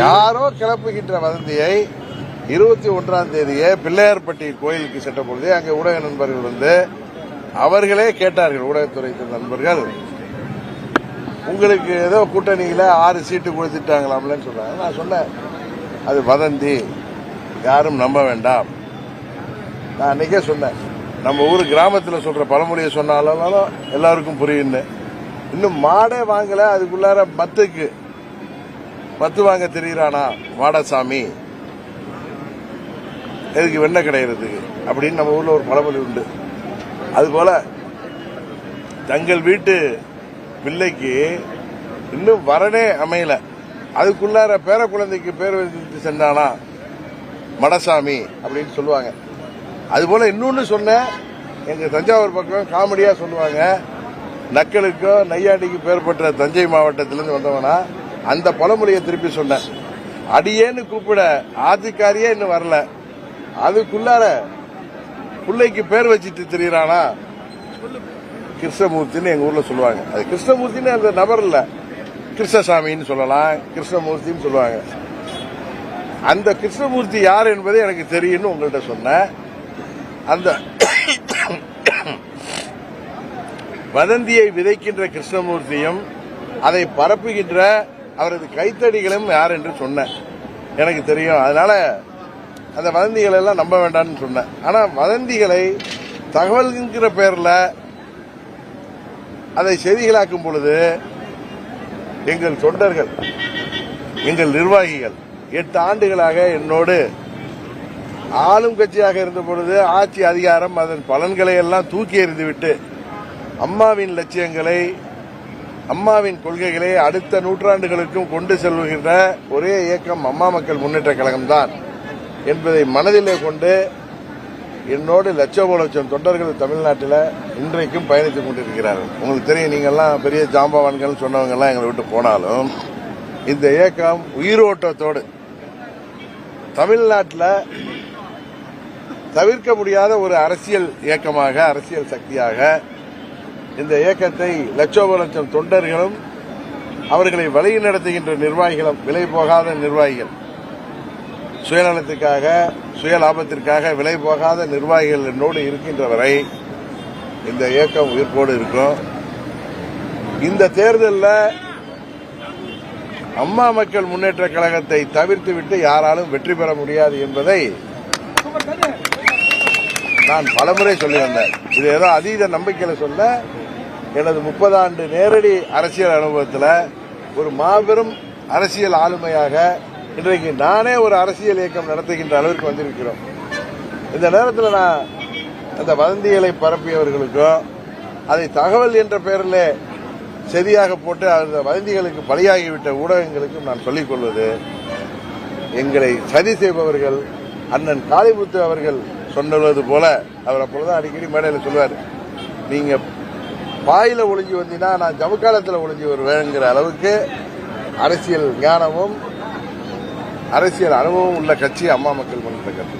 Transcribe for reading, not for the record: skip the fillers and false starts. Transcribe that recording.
யாரோ கிளப்புகின்ற வதந்தியை 21ஆம் தேதியே பிள்ளையார்பட்டி கோயிலுக்கு சென்ற பொழுது அங்கே ஊடக நண்பர்கள் வந்து அவர்களே கேட்டார்கள், ஊடகத்துறை நண்பர்கள், உங்களுக்கு ஏதோ கூட்டணியில 6 சீட்டு கொடுத்துட்டாங்களாம்லன்னு சொன்னாங்க. நான் சொன்னேன், அது வதந்தி, யாரும் நம்ப வேண்டாம். நான் அன்னைக்கே சொன்னேன், நம்ம ஊர் கிராமத்தில் சொல்ற பழமொழியை சொன்னாலும் எல்லாருக்கும் புரியும். இன்னும் மாடே வாங்கல, அதுக்குள்ளார மத்து வாங்க தெரியுறானா மாடசாமி, எதுக்கு வெண்ணெய் கிடைக்கிறதுக்கு அப்படின்னு நம்ம ஊர்ல ஒரு பழமொழி உண்டு. அதுபோல தங்கள் வீட்டு பிள்ளைக்கு இன்னும் வரனே அமையல, அதுக்குள்ளார பேர குழந்தைக்கு பேர் வைத்து சென்றானா மடசாமி அப்படின்னு சொல்லுவாங்க. அதுபோல இன்னொன்னு சொன்ன, எங்க தஞ்சாவூர் பக்கம் காமெடியா சொல்லுவாங்க, நக்கலுக்கோ நையாண்டிக்கு பேர் பெற்ற தஞ்சை மாவட்டத்திலிருந்து வந்தவனா அந்த பழமொழியை திருப்பி சொன்னேன். அடியேன்னு கூப்பிட ஆதிக்காரியே இன்னும் வரல, அதுக்குள்ளார பிள்ளைக்கு பேர் வச்சிட்டு தெரியுறானா கிருஷ்ணமூர்த்தின்னு எங்க ஊர்ல சொல்லுவாங்க. அது கிருஷ்ணமூர்த்தின்னு அந்த நபர் இல்ல, கிருஷ்ணசாமின்னு சொல்லலாம், கிருஷ்ணமூர்த்தின்னு சொல்லுவாங்க. அந்த கிருஷ்ணமூர்த்தி யார் என்பதை எனக்கு தெரியும்னு உங்கள்கிட்ட சொன்ன. அந்த வதந்தியை விதைக்கின்ற கிருஷ்ணமூர்த்தியும் அதை பரப்புகின்ற அவரது கைத்தடிகளும் யார் என்று சொன்ன எனக்கு தெரியும். அதனால அந்த வதந்திகளை எல்லாம் நம்ப வேண்டாம்னு சொன்னேன். ஆனா வதந்திகளை தகவல்ங்கிற பேர்ல அதை செய்திகளாக்கும் பொழுது எங்கள் தொண்டர்கள், எங்கள் நிர்வாகிகள் 8 ஆண்டுகளாக என்னோடு ஆளும் கட்சியாக இருந்த பொழுது ஆட்சி அதிகாரம் அதன் பலன்களை எல்லாம் தூக்கி எறிந்துவிட்டு அம்மாவின் லட்சியங்களை, அம்மாவின் கொள்கைகளை அடுத்த நூற்றாண்டுகளுக்கும் கொண்டு செல்கின்ற ஒரே இயக்கம் அம்மா மக்கள் முன்னேற்ற கழகம்தான் என்பதை மனதிலே கொண்டு என்னோடு லட்சம் தொண்டர்கள் தமிழ்நாட்டில் இன்றைக்கும் பயணித்துக் கொண்டிருக்கிறார்கள். உங்களுக்கு தெரியும், நீங்கள்லாம் பெரிய ஜாம்பவான்கள் சொன்னவங்க எல்லாம் எங்களை விட்டு போனாலும் இந்த இயக்கம் உயிரோட்டத்தோடு தமிழ்நாட்டில் தவிர்க்க முடியாத ஒரு அரசியல் இயக்கமாக, அரசியல் சக்தியாக இந்த இயக்கத்தை லட்சம் தொண்டர்களும் அவர்களை வழி நடத்துகின்ற நிர்வாகிகளும், விலை போகாத நிர்வாகிகள், சுயநலத்திற்காக சுய லாபத்திற்காக விலை போகாத நிர்வாகிகள் என்னோடு இருக்கின்ற வரை இந்த இயக்கம் உயிர்ப்போடு இருக்கும். இந்த தேர்தலில் அம்மா மக்கள் முன்னேற்ற கழகத்தை தவிர்த்துவிட்டு யாராலும் வெற்றி பெற முடியாது என்பதை நான் பலமுறை சொல்லி வந்தேன். இது ஏதோ அதீத நம்பிக்கையில சொல்ல, எனது 30 ஆண்டு நேரடி அரசியல் அனுபவத்தில் ஒரு மாபெரும் அரசியல் ஆளுமையாக இன்றைக்கு நானே ஒரு அரசியல் இயக்கம் நடத்துகின்ற அளவிற்கு வந்திருக்கிறோம். இந்த நேரத்தில் நான் அந்த வதந்திகளை பரப்பியவர்களுக்கும் அதை தகவல் என்ற பெயரில் சரியாக போட்டு அந்த வதந்திகளுக்கு பலியாகிவிட்ட ஊடகங்களுக்கும் நான் சொல்லிக் கொள்வது, எங்களை சதி செய்பவர்கள் அண்ணன் காளிமுத்து அவர்கள் சொன்னது போல, அவர் அப்பொழுதுதான் அடிக்கடி மேடையில் சொல்வார், நீங்க பாயில ஒளிஞ்சு வந்தீங்கன்னா நான் ஜமுக்காலத்தில் ஒளிஞ்சு வருவேங்கிற அளவுக்கு அரசியல் ஞானமும் அரசியல் அனுபவம் உள்ள கட்சி அம்மா மக்கள் முன்னேற்ற கட்சி.